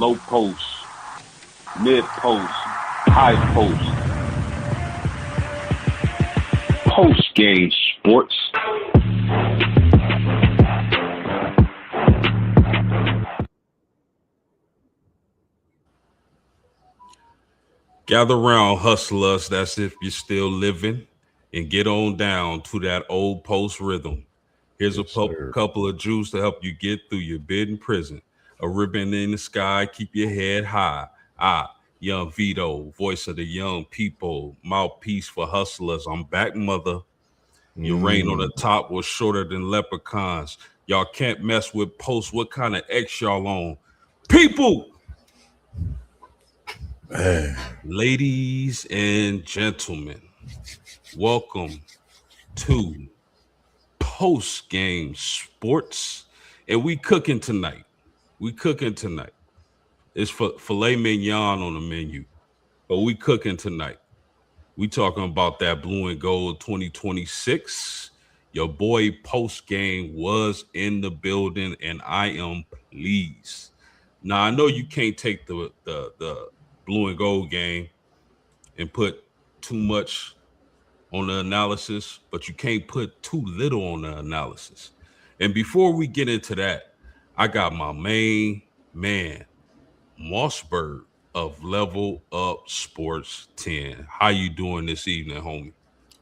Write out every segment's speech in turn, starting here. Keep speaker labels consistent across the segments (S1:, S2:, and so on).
S1: low post, mid post, high post, post game sports.
S2: Gather round, hustlers. That's if you're still living, and get on down to that old post rhythm. Here's a
S3: Yes, sir.
S2: couple of Jews to help you get through your bid in prison. A ribbon in the sky, keep your head high. Young Vito, voice of the young people, mouthpiece for hustlers. I'm back, mother. Your reign on the
S3: Mm,
S2: top was shorter than leprechauns. Y'all can't mess with posts. What kind of X y'all on? People,
S3: man.
S2: ladies and gentlemen, welcome to Post Game Sports. And we cooking tonight. We cooking tonight. It's filet mignon on the menu, but we cooking tonight. We talking about that blue and gold 2026. Your boy Post Game was in the building, and I am pleased. Now I know you can't take the blue and gold game and put too much on the analysis, but you can't put too little on the analysis. And before we get into that, I got my main man, Mossberg of Level Up Sports 10. How you doing this evening, homie?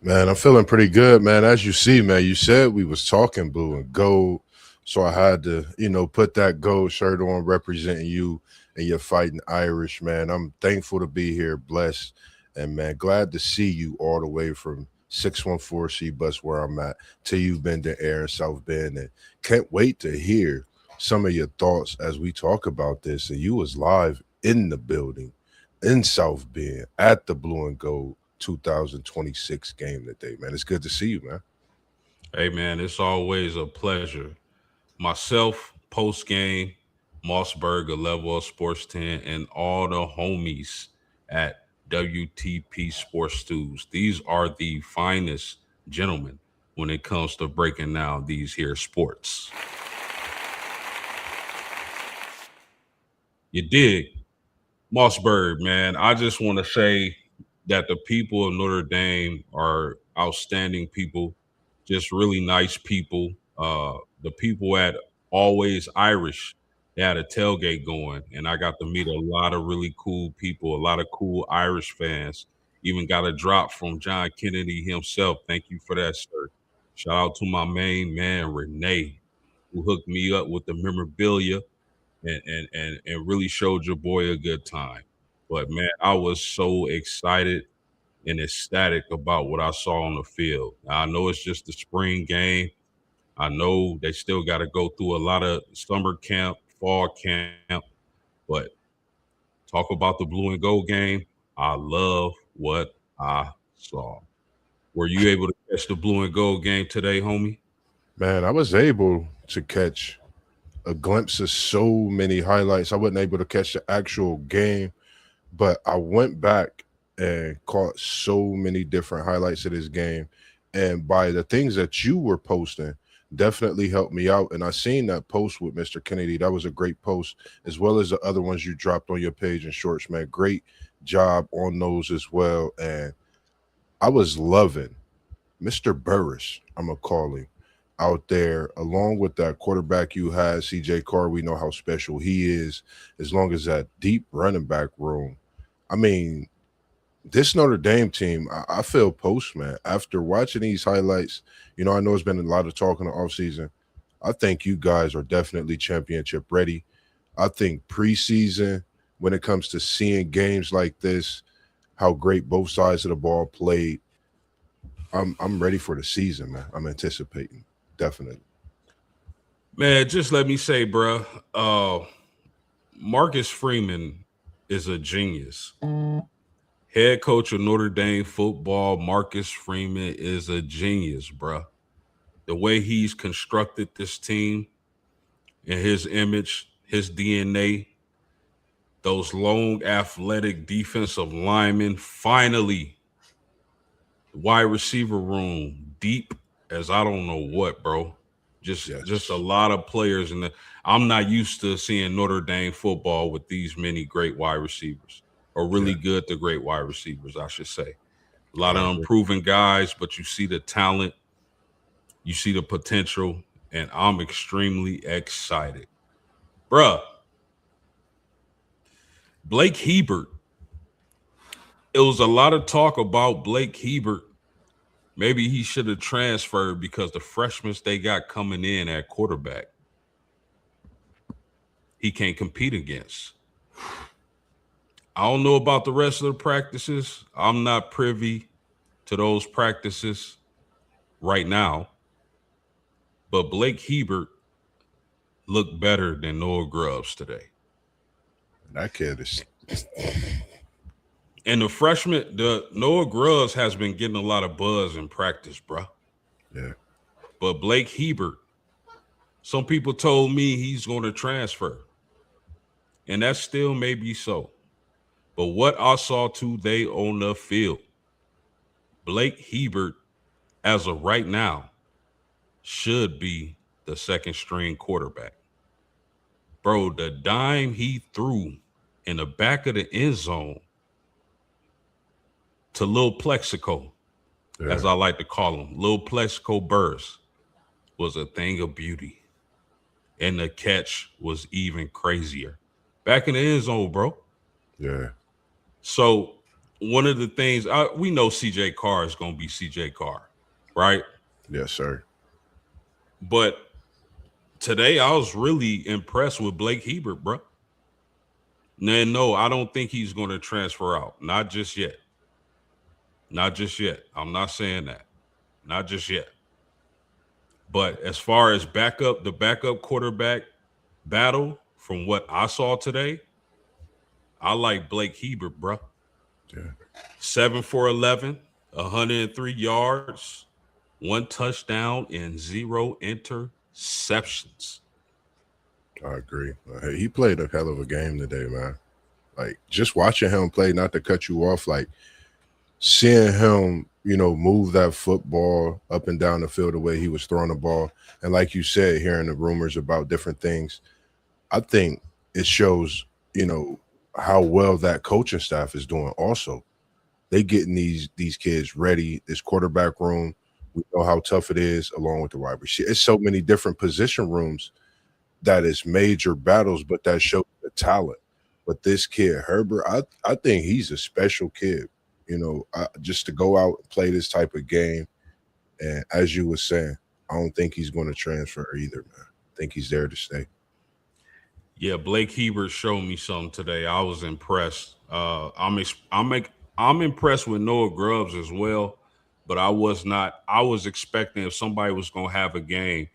S3: Man, I'm feeling pretty good, man. As you see, man, you said we was talking blue and gold. So I had to, put that gold shirt on representing you and you're fighting Irish, man. I'm thankful to be here, blessed, and man, glad to see you all the way from 614 C bus where I'm at till you've been to Air and South Bend. And can't wait to hear some of your thoughts as we talk about this. And you was live in the building in South Bend at the blue and gold 2026 game today, man. It's good to see you, man.
S2: Hey man, it's always a pleasure. Myself, post game, Mossberg of Level Up Sports 10, and all the homies at WTP Sports Stews. These are the finest gentlemen when it comes to breaking down these here sports. You dig? Mossberg, man, I just want to say that the people of Notre Dame are outstanding people, just really nice people. The people at Always Irish, they had a tailgate going, and I got to meet a lot of really cool people, a lot of cool Irish fans. Even got a drop from John Kennedy himself. Thank you for that, sir. Shout out to my main man, Renee, who hooked me up with the memorabilia and really showed your boy a good time. But man, I was so excited and ecstatic about what I saw on the field. Now, I know it's just the spring game. I know they still got to go through a lot of summer camp, fall camp, but talk about the blue and gold game. I love what I saw. Were you able to catch the blue and gold game today, homie?
S3: Man, I was able to catch a glimpse of so many highlights. I wasn't able to catch the actual game, but I went back and caught so many different highlights of this game. And by the things that you were posting, definitely helped me out. And I seen that post with Mr. Kennedy. That was a great post, as well as the other ones you dropped on your page and shorts, man. Great job on those as well. And I was loving Mr. Burris, I'm gonna call him, out there, along with that quarterback you had, CJ Carr. We know how special he is, as long as that deep running back room. I mean, this Notre Dame team, I feel post, man. After watching these highlights, I know it's been a lot of talk in the offseason. I think you guys are definitely championship ready. I think preseason, when it comes to seeing games like this, how great both sides of the ball played, I'm ready for the season, man. I'm anticipating, definitely.
S2: Man, just let me say, bruh, Marcus Freeman is a genius. Head coach of Notre Dame football, Marcus Freeman is a genius, bruh. The way he's constructed this team and his image, his DNA, those long athletic defensive linemen, finally, the wide receiver room, deep as I don't know what, bro. Just a lot of players, and I'm not used to seeing Notre Dame football with these many great wide receivers, or really good to great wide receivers, I should say. A lot of unproven guys, but you see the talent, you see the potential, and I'm extremely excited. Bruh, Blake Hebert. It was a lot of talk about Blake Hebert. Maybe he should have transferred because the freshmen they got coming in at quarterback, he can't compete against. I don't know about the rest of the practices. I'm not privy to those practices right now. But Blake Hebert looked better than Noah Grubbs today.
S3: That kid is.
S2: And the freshman, Noah Grubbs has been getting a lot of buzz in practice, bro.
S3: Yeah.
S2: But Blake Hebert, some people told me he's going to transfer. And that still may be so. But what I saw today on the field, Blake Hebert, as of right now, should be the second string quarterback. Bro, the dime he threw in the back of the end zone to Lil Plexico, as I like to call him, Lil Plexico Burst, was a thing of beauty. And the catch was even crazier. Back in the end zone, bro.
S3: Yeah.
S2: So one of the things, we know CJ Carr is going to be CJ Carr, right?
S3: Yes, sir.
S2: But today I was really impressed with Blake Hebert, bro. No, I don't think he's going to transfer out. Not just yet. Not just yet. I'm not saying that. Not just yet. But as far as the backup quarterback battle, from what I saw today, I like Blake Hebert, bro.
S3: Yeah.
S2: 7 for 11, 103 yards, 1 touchdown, and 0 interceptions.
S3: I agree. He played a hell of a game today, man. Like, just watching him play, not to cut you off, like, seeing him, move that football up and down the field the way he was throwing the ball. And like you said, hearing the rumors about different things, I think it shows, how well that coaching staff is doing also. They getting these kids ready, this quarterback room. We know how tough it is, along with the wide receiver. It's so many different position rooms that is major battles, but that shows the talent. But this kid, Herbert, I think he's a special kid. Just to go out and play this type of game. And as you were saying, I don't think he's going to transfer either, man. I think he's there to stay.
S2: Yeah, Blake Hebert showed me something today. I was impressed. I'm impressed with Noah Grubbs as well, but I was not. I was expecting if somebody was going to have a game,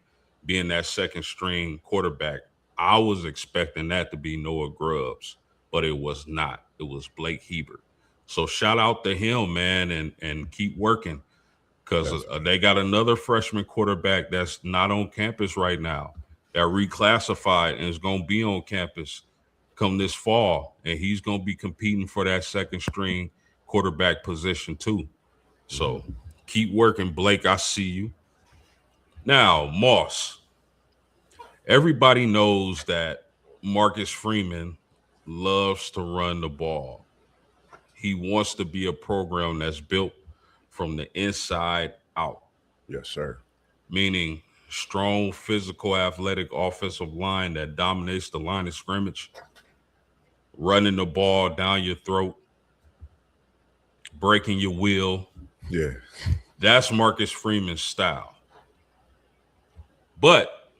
S2: being that second string quarterback, I was expecting that to be Noah Grubbs, but it was not. It was Blake Hebert. So shout out to him, man, and keep working, because they got another freshman quarterback that's not on campus right now, that reclassified and is going to be on campus come this fall, and he's going to be competing for that second string quarterback position too. So keep working, Blake. I see you. Now, Moss. Everybody knows that Marcus Freeman loves to run the ball. He wants to be a program that's built from the inside out.
S3: Yes, sir.
S2: Meaning strong, physical, athletic offensive line that dominates the line of scrimmage, running the ball down your throat, breaking your will.
S3: Yeah.
S2: That's Marcus Freeman's style. But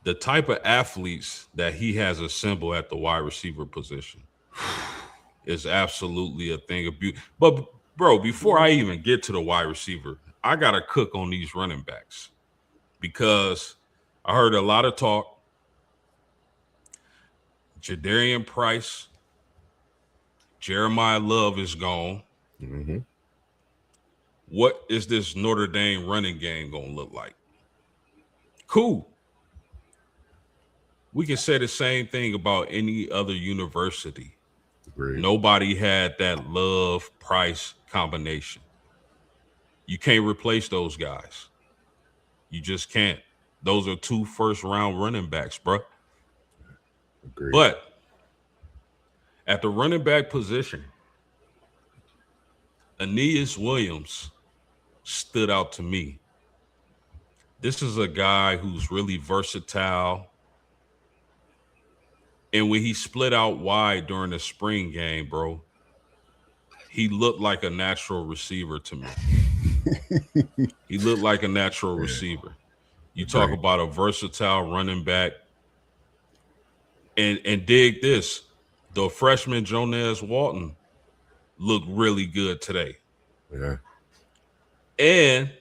S2: the type of athletes that he has assembled at the wide receiver position is absolutely a thing of beauty. But, bro, before I even get to the wide receiver, I got to cook on these running backs, because I heard a lot of talk. Jadarian Price, Jeremiah Love is gone.
S3: Mm-hmm.
S2: What is this Notre Dame running game going to look like? Cool. We can say the same thing about any other university.
S3: Agreed.
S2: Nobody had that Love-Price combination. You can't replace those guys. You just can't. Those are 2 first-round running backs, bro.
S3: Agreed.
S2: But at the running back position, Aeneas Williams stood out to me. This is a guy who's really versatile. And when he split out wide during the spring game, bro, he looked like a natural receiver to me. He looked like a natural receiver. You talk
S3: Agreed.
S2: about a versatile running back. And dig this. The freshman Jonas Walton looked really good today.
S3: Yeah.
S2: And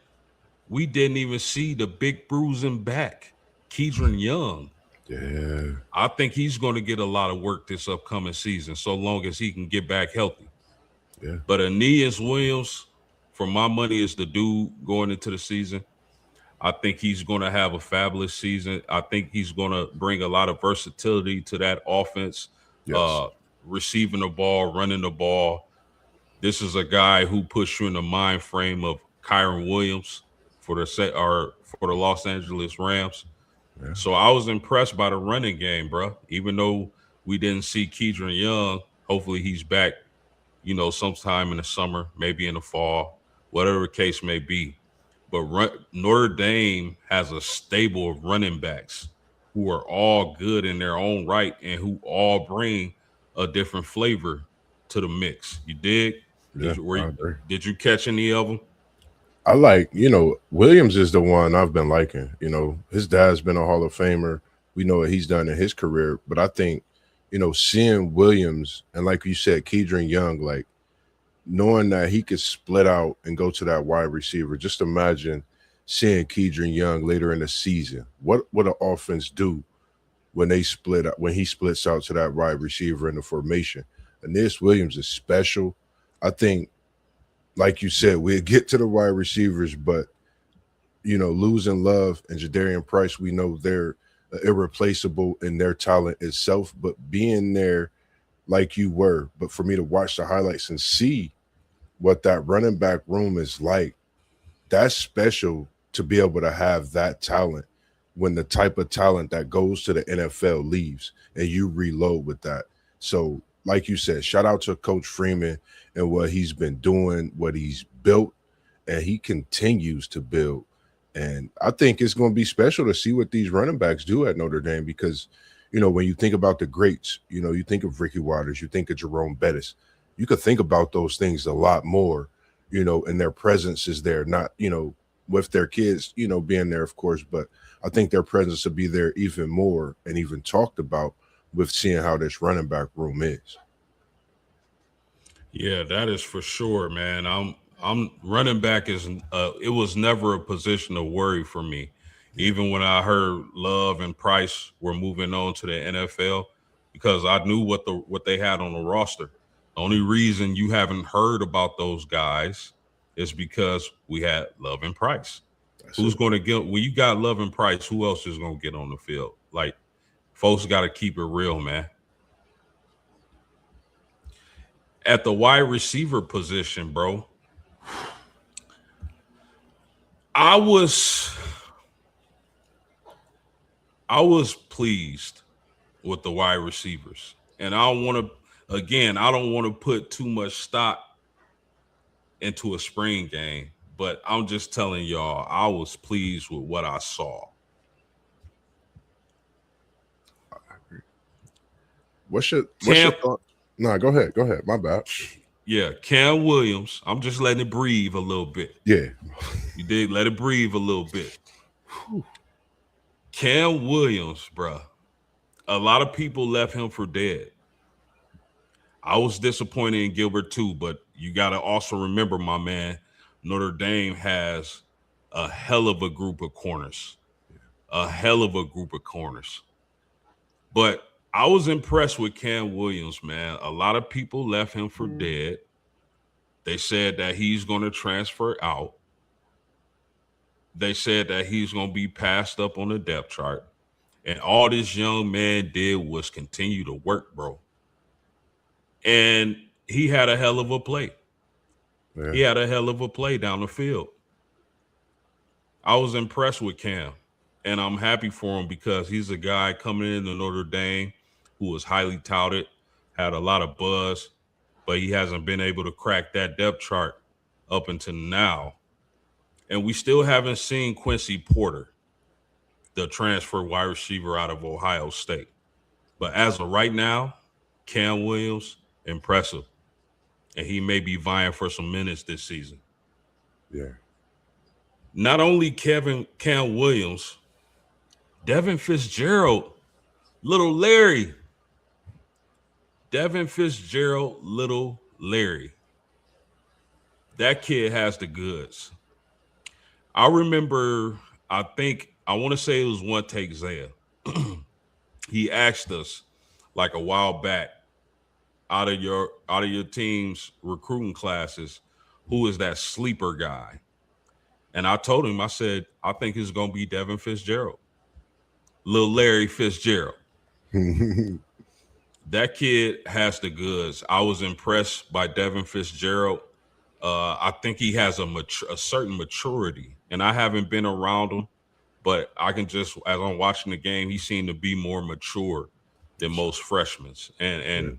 S2: we didn't even see the big bruising back, Keedron Young.
S3: Yeah.
S2: I think he's going to get a lot of work this upcoming season, so long as he can get back healthy.
S3: Yeah.
S2: But Aeneas Williams, for my money, is the dude going into the season. I think he's going to have a fabulous season. I think he's going to bring a lot of versatility to that offense,
S3: Yes.
S2: receiving the ball, running the ball. This is a guy who puts you in the mind frame of Kyron Williams for the Los Angeles Rams.
S3: Yeah.
S2: So I was impressed by the running game, bro. Even though we didn't see Keedron Young, hopefully he's back, sometime in the summer, maybe in the fall, whatever the case may be. But Notre Dame has a stable of running backs who are all good in their own right and who all bring a different flavor to the mix. You dig?
S3: Yeah. I agree.
S2: Did you catch any of them?
S3: I like, Williams is the one I've been liking. His dad's been a Hall of Famer. We know what he's done in his career. But I think, seeing Williams and like you said, Keedron Young, like knowing that he could split out and go to that wide receiver. Just imagine seeing Keedron Young later in the season. What would an offense do when he splits out to that wide receiver in the formation? And this Williams is special. I think, like you said, we'll get to the wide receivers, but losing Love and Jadarian Price, we know they're irreplaceable in their talent itself, but being there like you were, but for me to watch the highlights and see what that running back room is like, that's special to be able to have that talent when the type of talent that goes to the NFL leaves and you reload with that. So, like you said, shout out to Coach Freeman and what he's been doing, what he's built, and he continues to build. And I think it's going to be special to see what these running backs do at Notre Dame because, when you think about the greats, you think of Ricky Waters, you think of Jerome Bettis. You could think about those things a lot more, and their presence is there, not, with their kids, being there, of course, but I think their presence will be there even more and even talked about with seeing how this running back room is.
S2: Yeah, that is for sure, man. I'm running back it was never a position of worry for me. Even when I heard Love and Price were moving on to the NFL, because I knew what they had on the roster. The only reason you haven't heard about those guys is because we had Love and Price. Who's going to get when you got Love and Price? Who else is going to get on the field? Like, folks got to keep it real, man. At the wide receiver position, bro, I was pleased with the wide receivers. And I don't want to put too much stock into a spring game, but I'm just telling y'all, I was pleased with what I saw.
S3: What's your thought? No, go ahead. My bad.
S2: Yeah, Cam Williams. I'm just letting it breathe a little bit.
S3: Yeah.
S2: You did let it breathe a little bit. Whew. Cam Williams, bro. A lot of people left him for dead. I was disappointed in Gilbert too, but you got to also remember, my man, Notre Dame has a hell of a group of corners. But I was impressed with Cam Williams, man. A lot of people left him for dead. They said that he's going to transfer out. They said that he's going to be passed up on the depth chart. And all this young man did was continue to work, bro. And he had a hell of a play. Yeah. He had a hell of a play down the field. I was impressed with Cam, and I'm happy for him because he's a guy coming into Notre Dame who was highly touted, had a lot of buzz, but he hasn't been able to crack that depth chart up until now. And we still haven't seen Quincy Porter, the transfer wide receiver out of Ohio State. But as of right now, Cam Williams, impressive. And he may be vying for some minutes this season.
S3: Yeah.
S2: Not only Cam Williams, Devin Fitzgerald, Little Larry. Devin Fitzgerald, Little Larry. That kid has the goods. I remember, I want to say it was One Take Zaya. He asked us like a while back, out of your team's recruiting classes, who is that sleeper guy? And I told him, I said, I think it's going to be Devin Fitzgerald. Little Larry Fitzgerald. That kid has the goods. I was impressed by Devin Fitzgerald. I think he has a certain maturity, and I haven't been around him, but I can just, as I'm watching the game, he seemed to be more mature than most freshmen. And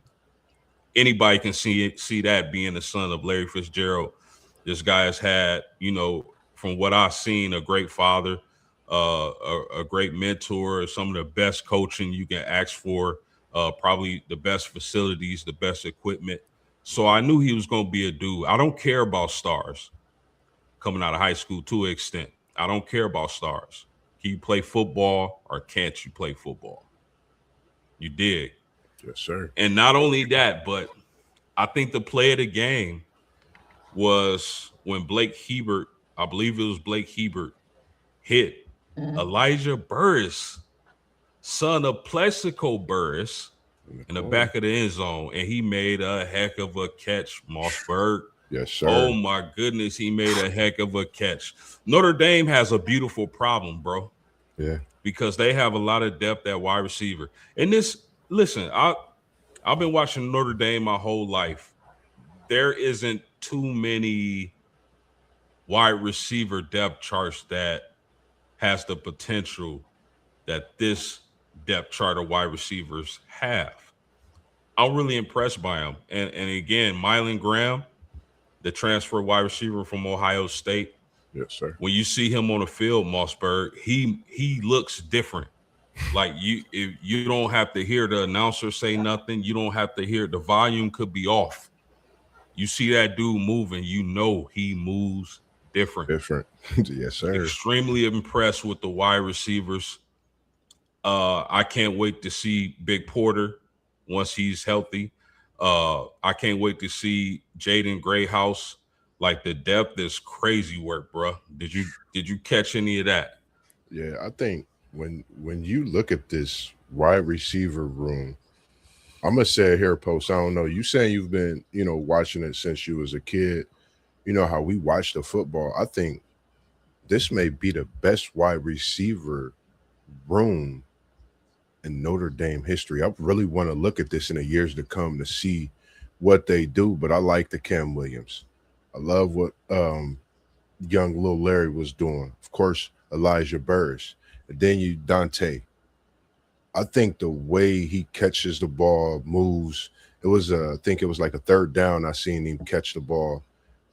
S2: anybody can see that being the son of Larry Fitzgerald. This guy has had, from what I've seen, a great father, a great mentor, some of the best coaching you can ask for, probably the best facilities, the best equipment. So I knew he was going to be a dude. I don't care about stars coming out of high school to an extent. I don't care about stars. Can you play football or can't you play football? You dig?
S3: Yes, sir.
S2: And not only that, but I think the play of the game was when Blake Hebert, I believe it was Blake Hebert, hit Elijah Burris, son of Plexico Burris, in the back of the end zone, and he made a heck of a catch, Mossberg.
S3: Yes, sir.
S2: Oh, my goodness, he made a heck of a catch. Notre Dame has a beautiful problem, bro.
S3: Yeah.
S2: Because they have a lot of depth at wide receiver. And listen, I've been watching Notre Dame my whole life. There isn't too many wide receiver depth charts that has the potential that this depth chart of wide receivers have. I'm really impressed by him. And again, Mylan Graham, the transfer wide receiver from Ohio State.
S3: Yes, sir.
S2: When you see him on the field, Mossberg, he looks different. Like you don't have to hear the announcer say nothing. You don't have to hear, the volume could be off. You see that dude moving, he moves different.
S3: Yes, sir.
S2: Extremely impressed with the wide receivers. I can't wait to see Big Porter once he's healthy. I can't wait to see Jaden Grayhouse. Like, the depth is crazy work, bro. Did you catch any of that?
S3: Yeah, I think when you look at this wide receiver room, I'm gonna say it here, Post. I don't know. You saying you've been, watching it since you was a kid. You know how we watch the football. I think this may be the best wide receiver room in Notre Dame history. I really want to look at this in the years to come to see what they do. But I like the Cam Williams. I love what young Lil Larry was doing. Of course, Elijah Burris. And then you Dante. I think the way he catches the ball, moves. It was I think it was like a third down. I seen him catch the ball,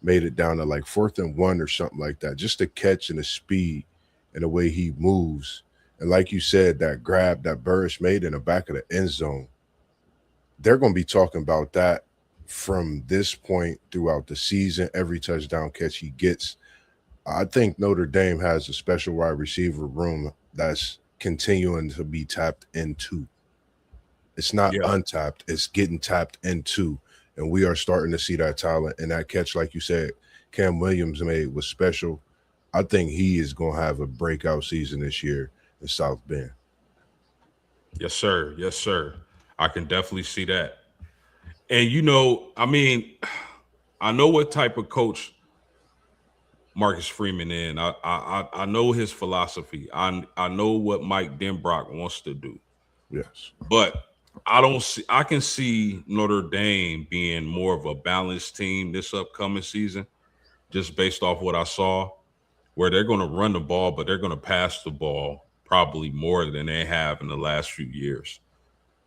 S3: made it down to like 4th and 1 or something like that. Just the catch and the speed and the way he moves. And like you said, that grab that Burris made in the back of the end zone, they're going to be talking about that from this point throughout the season, every touchdown catch he gets. I think Notre Dame has a special wide receiver room that's continuing to be tapped into. It's not untapped, it's getting tapped into. And we are starting to see that talent. And that catch, like you said, Cam Williams made was special. I think he is going to have a breakout season this year in South Bend.
S2: Yes, sir. Yes, sir. I can definitely see that. And I know what type of coach Marcus Freeman is. I know his philosophy. I know what Mike Denbrock wants to do.
S3: Yes.
S2: But I can see Notre Dame being more of a balanced team this upcoming season, just based off what I saw. where they're going to run the ball, but they're going to pass the ball probably more than they have in the last few years.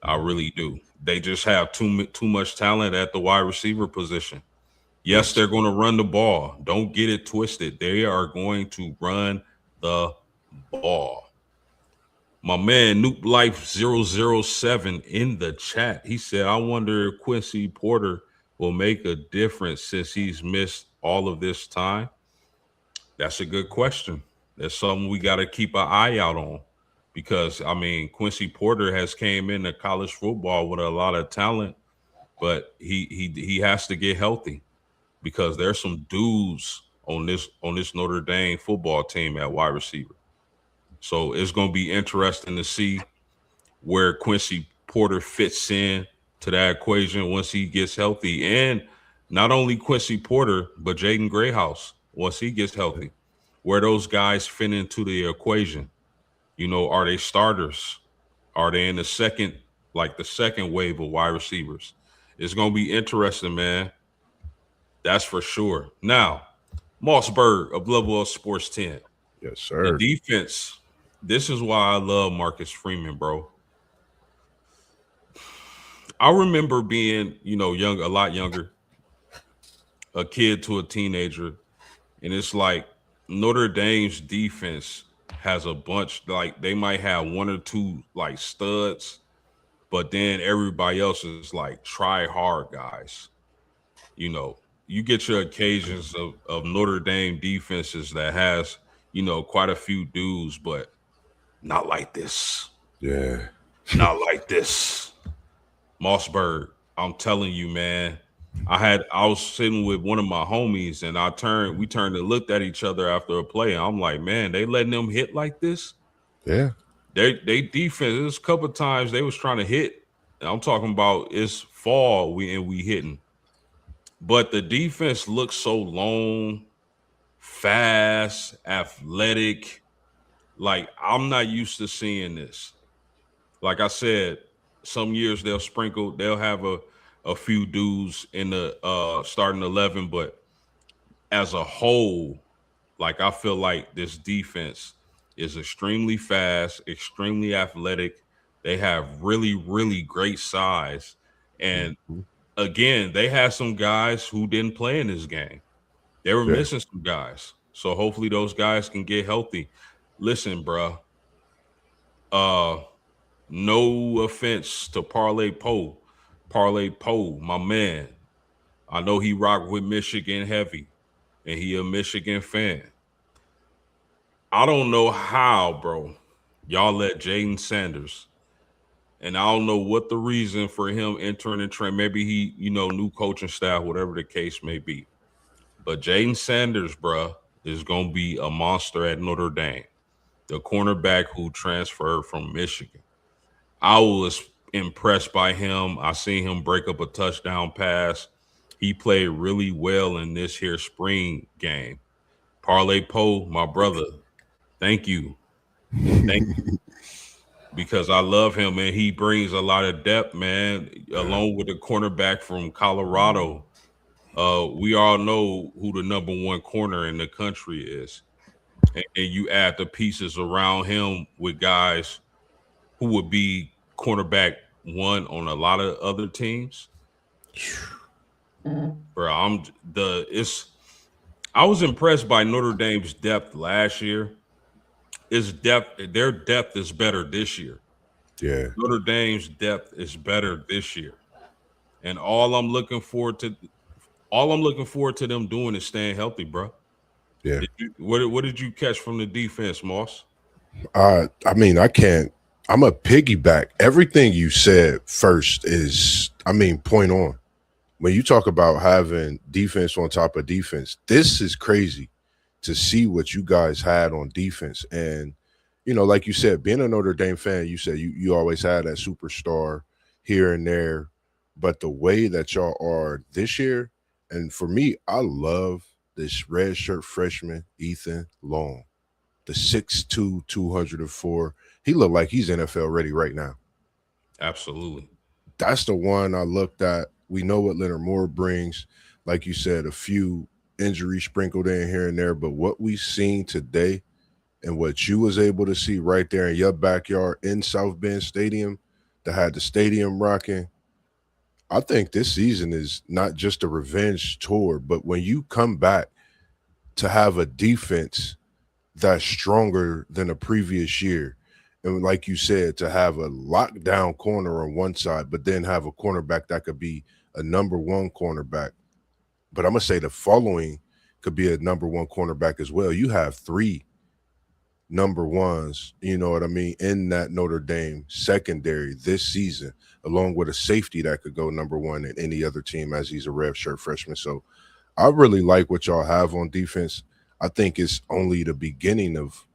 S2: I really do. They just have too much talent at the wide receiver position. Yes,
S3: Yes.
S2: they're going to run the ball. Don't get it twisted. They are going to run the ball. My man, Noop Life 007 in the chat. He said, I wonder if Quincy Porter will make a difference since he's missed all of this time. That's a good question. That's something we got to keep an eye out on because I mean Quincy Porter has came into college football with a lot of talent, but he has to get healthy because there's some dudes on this Notre Dame football team at wide receiver. So it's going to be interesting to see where Quincy Porter fits in to that equation once he gets healthy. And not only Quincy Porter, but Jaden Grayhouse once he gets healthy, where those guys fit into the equation. You know, are they starters? Are they in the second wave of wide receivers? It's going to be interesting, man. That's for sure. Now, Mossberg of Level Up Sports 10.
S3: Yes,
S2: The
S3: sir.
S2: defense. This is why I love Marcus Freeman, bro. I remember being, young, a lot younger, a kid to a teenager, and it's like Notre Dame's defense has a bunch, like they might have one or two like studs, but then everybody else is like try hard guys. You know, you get your occasions of Notre Dame defenses that has, quite a few dudes, but not like this.
S3: Yeah.
S2: Not like this. Mossberg, I'm telling you, man. I was sitting with one of my homies and we turned and looked at each other after a play. And I'm like, man, they letting them hit like this?
S3: Yeah.
S2: They defense, there's a couple of times they was trying to hit. And I'm talking about it's fall we hitting. But the defense looks so long, fast, athletic. Like I'm not used to seeing this. Like I said, some years they'll have a few dudes in the starting 11, but as a whole, like I feel like this defense is extremely fast, extremely athletic. They have really, really great size. And
S3: Mhm.
S2: again, they had some guys who didn't play in this game. They were
S3: Yeah.
S2: missing some guys. So hopefully those guys can get healthy. Listen, bro. Uh No offense to Parlay Poe. Parlay Poe, my man. I know he rocked with Michigan heavy, and he a Michigan fan. I don't know how, bro. Y'all let Jaden Sanders, and I don't know what the reason for him entering the trend. Maybe he, new coaching staff, whatever the case may be. But Jaden Sanders, bro, is going to be a monster at Notre Dame, the cornerback who transferred from Michigan. I was impressed by him. I seen him break up a touchdown pass. He played really well in this here spring game. Parlay Poe, my brother, thank you. Thank you. Because I love him, and he brings a lot of depth, man, along with the cornerback from Colorado. We all know who the number one corner in the country is. And you add the pieces around him with guys who would be cornerback one on a lot of other teams. Bro, I was impressed by Notre Dame's depth last year. Their depth is better this year.
S3: Yeah.
S2: Notre Dame's depth is better this year. And all I'm looking forward to them doing is staying healthy, bro.
S3: Yeah.
S2: What did you catch from the defense, Moss?
S3: I mean, I can't. I'm a piggyback. Everything you said first is, I mean, point on. When you talk about having defense on top of defense, this is crazy to see what you guys had on defense. And, like you said, being a Notre Dame fan, you said you always had that superstar here and there. But the way that y'all are this year, and for me, I love this red shirt freshman, Ethan Long, the 6'2", 204. He looked like he's NFL ready right now.
S2: Absolutely.
S3: That's the one I looked at. We know what Leonard Moore brings. Like you said, a few injury sprinkled in here and there, but what we seen today and what you was able to see right there in your backyard in South Bend Stadium that had the stadium rocking, I think this season is not just a revenge tour, but when you come back to have a defense that's stronger than the previous year. And like you said, to have a lockdown corner on one side, but then have a cornerback that could be a number one cornerback. But I'm gonna say the following could be a number one cornerback as well. You have three number ones, you know what I mean, in that Notre Dame secondary this season, along with a safety that could go number one in any other team as he's a redshirt freshman. So I really like what y'all have on defense. I think it's only the beginning of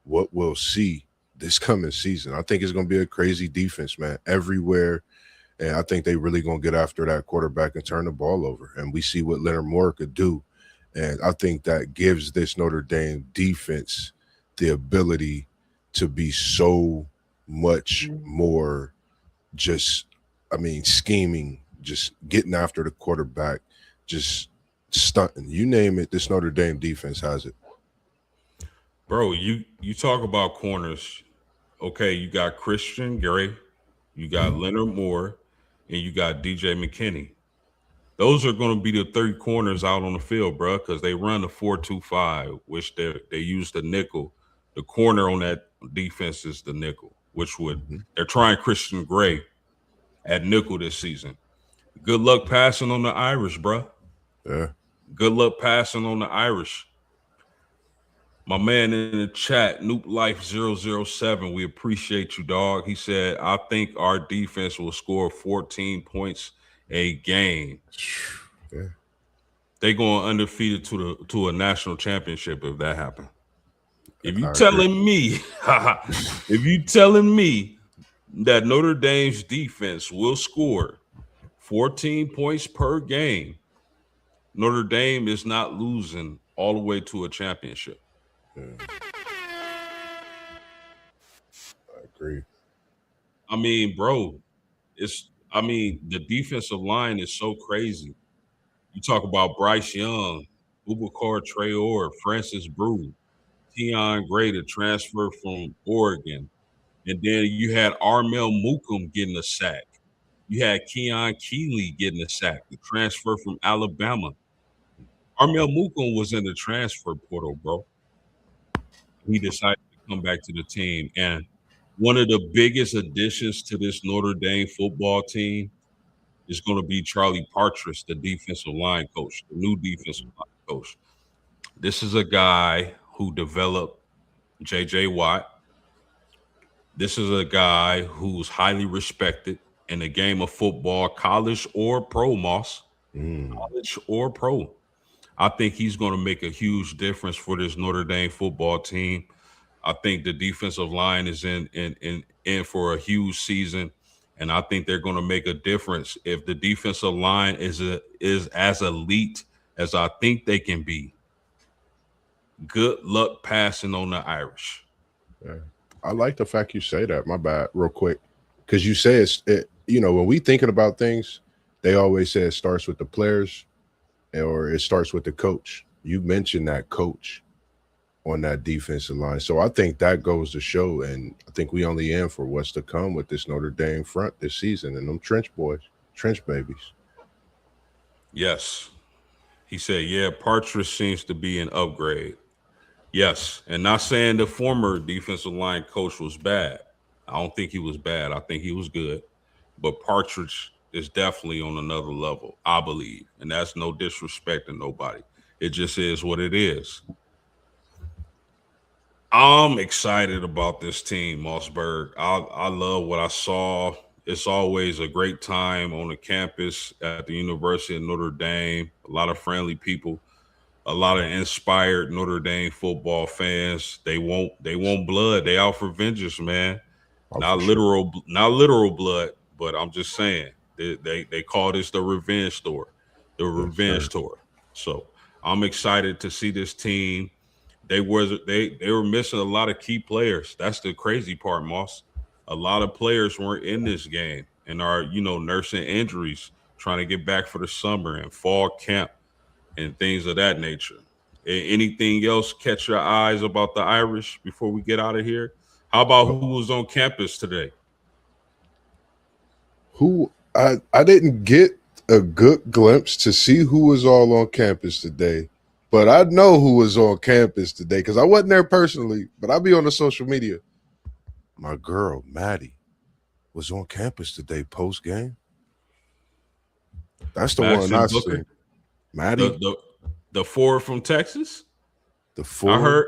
S3: what we'll see this coming season. I think it's going to be a crazy defense, man, everywhere. And I think they really going to get after that quarterback and turn the ball over. And we see what Leonard Moore could do. And I think that gives this Notre Dame defense the ability to be so much more just, I mean, scheming, just getting after the quarterback, just stunting. You name it, this Notre Dame defense has it.
S2: Bro, you talk about corners. Okay, you got Christian Gray, you got Leonard Moore, and you got DJ McKinney. Those are going to be the three corners out on the field, bro, because they run the 4-2-5, which they use the nickel. The corner on that defense is the nickel, which they're trying Christian Gray at nickel this season. Good luck passing on the Irish, bro.
S3: Yeah.
S2: Good luck passing on the Irish. My man in the chat, Noop Life 007, we appreciate you, dog. He said, I think our defense will score 14 points a game.
S3: Yeah.
S2: They going undefeated to a national championship if that happened. If you telling me that Notre Dame's defense will score 14 points per game, Notre Dame is not losing all the way to a championship.
S3: Yeah. I agree.
S2: I mean, bro, the defensive line is so crazy. You talk about Bryce Young, Boubacar Traore, Francis Brew, Keon Gray, the transfer from Oregon. And then you had Armel Mukum getting a sack. You had Keon Keeley getting a sack, the transfer from Alabama. Armel Mukum was in the transfer portal, bro. He decided to come back to the team. And one of the biggest additions to this Notre Dame football team is going to be Charlie Partridge, the defensive line coach, the new defensive line coach. This is a guy who developed J.J. Watt. This is a guy who's highly respected in the game of football, college or pro, Moss. College or pro. I think he's going to make a huge difference for this Notre Dame football team. I think the defensive line is in for a huge season, and I think they're going to make a difference if the defensive line is as elite as I think they can be. Good luck passing on the Irish.
S3: Yeah. I like the fact you say that. My bad, real quick, because you say when we thinking about things, they always say it starts with the players, or it starts with the coach. You mentioned that coach on that defensive line, so I think that goes to show, and I think we only in for what's to come with this Notre Dame front this season and them trench boys, trench babies.
S2: Yes, he said. Yeah, Partridge seems to be an upgrade. Yes, and not saying the former defensive line coach was bad. I don't think he was bad. I think he was good. But Partridge is definitely on another level, I believe. And that's no disrespect to nobody. It just is what it is. I'm excited about this team, Mossberg. I love what I saw. It's always a great time on the campus at the University of Notre Dame. A lot of friendly people. A lot of inspired Notre Dame football fans. They want blood. They out for vengeance, man. Not literal blood, but I'm just saying they call this the revenge tour, tour. So I'm excited to see this team. They were missing a lot of key players. That's the crazy part, Moss. A lot of players weren't in this game and are nursing injuries, trying to get back for the summer and fall camp. and things of that nature. Anything else catch your eyes about the Irish before we get out of here? How about who was on campus today?
S3: I didn't get a good glimpse to see who was all on campus today, but I know who was on campus today because I wasn't there personally, but I'll be on the social media. My girl, Maddie, was on campus today post game. That's the one
S2: Madison
S3: I
S2: Booker,
S3: seen. Maddie,
S2: the forward from Texas.
S3: the
S2: I
S3: four.
S2: heard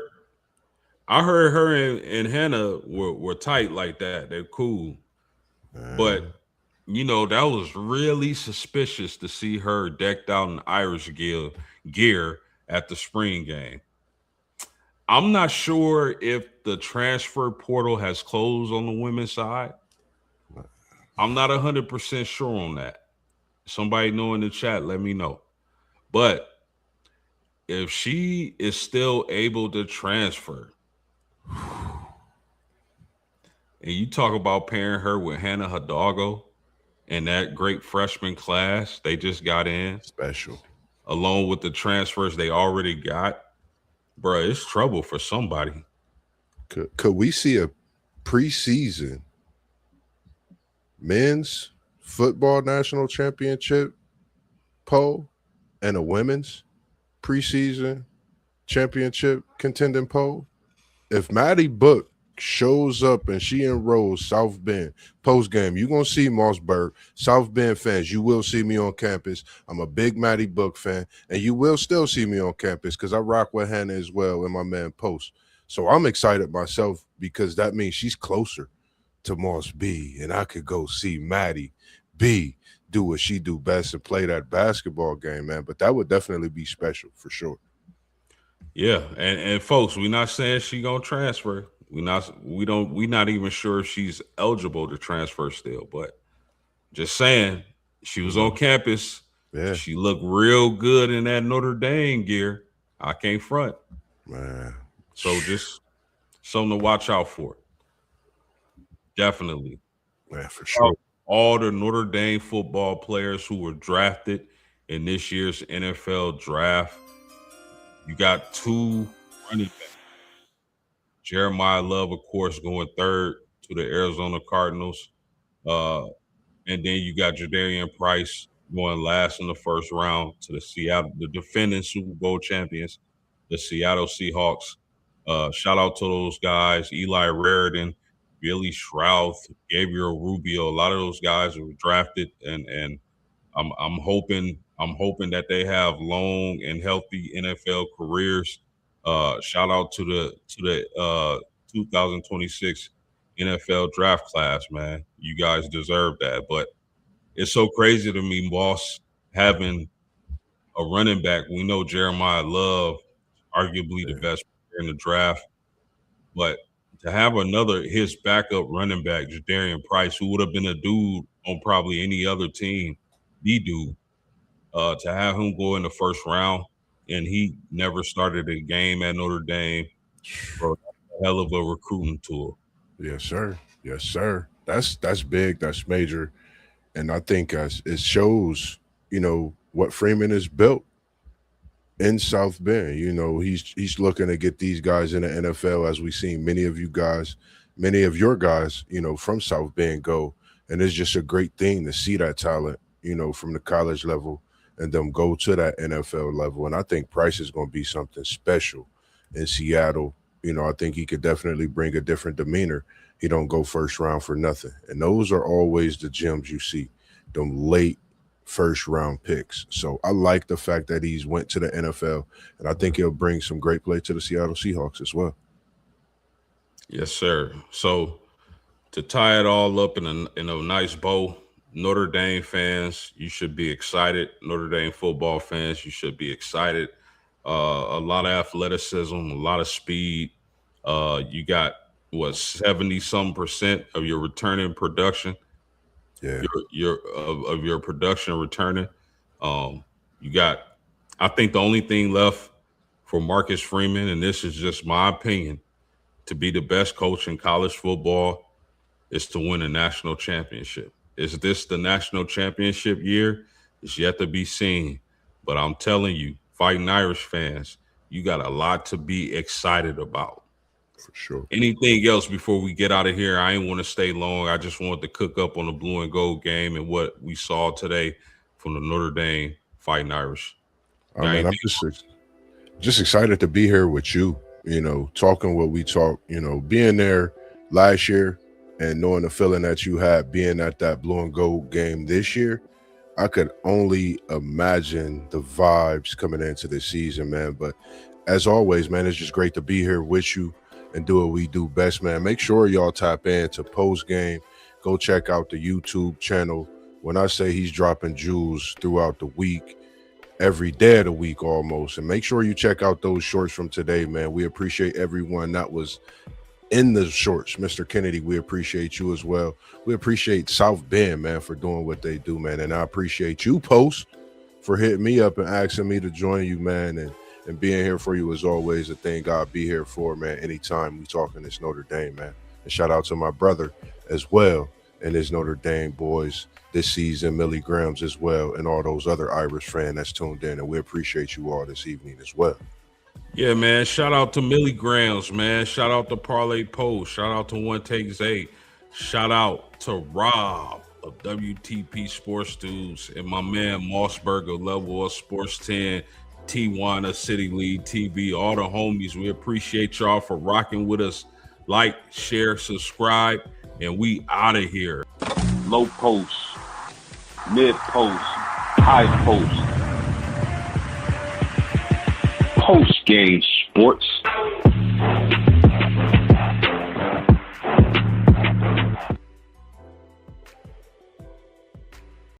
S2: I heard her and Hannah were tight like that. They're cool. But that was really suspicious to see her decked out in Irish gear at the spring game. I'm not sure if the transfer portal has closed on the women's side. I'm not 100% sure on that. Somebody know in the chat, let me know. But if she is still able to transfer, and you talk about pairing her with Hannah Hidalgo and that great freshman class they just got in,
S3: Special.
S2: along with the transfers they already got, bro, it's trouble for somebody.
S3: Could we see a preseason men's football national championship poll and a women's preseason championship contending poll? If Maddie Book shows up and she enrolls South Bend post game, you're gonna see Mossberg. South Bend fans, you will see me on campus. I'm a big Maddie Book fan, and you will still see me on campus because I rock with Hannah as well and my man Post. So I'm excited myself because that means she's closer to Moss B, and I could go see Maddie B do what she do best and play that basketball game, man. But that would definitely be special for sure.
S2: Yeah, and folks, we're not saying she gonna transfer. We not even sure if she's eligible to transfer still, but just saying she was on campus.
S3: Yeah,
S2: She looked real good in that Notre Dame gear. I can't front.
S3: man.
S2: So just something to watch out for. Definitely.
S3: Man, for sure.
S2: All the Notre Dame football players who were drafted in this year's NFL draft. You got two running backs. Jeremiah Love, of course, going third to the Arizona Cardinals. And then you got Jadarian Price going last in the first round to the defending Super Bowl champions, the Seattle Seahawks. Shout out to those guys, Eli Raridan, Billy Shrouth, Gabriel Rubio. A lot of those guys were drafted, and I'm hoping that they have long and healthy NFL careers. Shout out to the 2026 NFL draft class, man. You guys deserve that. But it's so crazy to me, Boss, having a running back. We know Jeremiah Love, arguably the best player in the draft, but to have his backup running back, Jadarian Price, who would have been a dude on probably any other team, the dude, to have him go in the first round, and he never started a game at Notre Dame, bro, that's a hell of a recruiting tool.
S3: Yes, sir. Yes, sir. That's big. That's major. And I think as it shows, what Freeman is built in South Bend. He's looking to get these guys in the NFL, as we've seen many of your guys, from South Bend go. And it's just a great thing to see that talent, from the college level and them go to that NFL level. And I think Price is going to be something special in Seattle. I think he could definitely bring a different demeanor. He don't go first round for nothing. And those are always the gems you see, them late first round picks. So I like the fact that he's went to the NFL, and I think he'll bring some great play to the Seattle Seahawks as well.
S2: Yes, sir. So to tie it all up in a nice bow, Notre Dame fans, you should be excited. Notre Dame football fans, you should be excited. A lot of athleticism, a lot of speed. You got 70% of your returning production.
S3: Yeah.
S2: Your production returning. You got, I think the only thing left for Marcus Freeman, and this is just my opinion, to be the best coach in college football is to win a national championship. Is this the national championship year? It's yet to be seen. But I'm telling you, Fighting Irish fans, you got a lot to be excited about.
S3: For sure.
S2: Anything else before we get out of here? I ain't want to stay long. I just wanted to cook up on the blue and gold game and what we saw today from the Notre Dame Fighting Irish.
S3: I mean, I'm just excited to be here with you, you know, talking what we talk, you know, being there last year and knowing the feeling that you had being at that blue and gold game this year. I could only imagine the vibes coming into this season, man. But as always, man, it's just great to be here with you and do what we do best, man. Make sure y'all tap into Postgame. Go check out the YouTube channel. When I say he's dropping jewels throughout the week, every day of the week almost. And make sure you check out those shorts from today, man. We appreciate everyone that was in the shorts. Mr. Kennedy, we appreciate you as well. We appreciate South Bend, man, for doing what they do, man. And I appreciate you, Post, for hitting me up and asking me to join you, man, and being here for you as always. A thing God be here for, man, anytime we talking this Notre Dame, man. And shout out to my brother as well and his Notre Dame boys this season, Millie Grahams as well, and all those other Irish fans that's tuned in. And we appreciate you all this evening as well.
S2: Yeah, man. Shout out to Millie Grahams, man. Shout out to Parlay Post. Shout out to One Takes 8. Shout out to Rob of WTP Sports Dudes and my man Mossberg of Level of Sports 10, Tijuana City League TV. All the homies, we appreciate y'all for rocking with us. Like, share, subscribe, and we out of here.
S1: Low post, mid post, high post. Post game sports.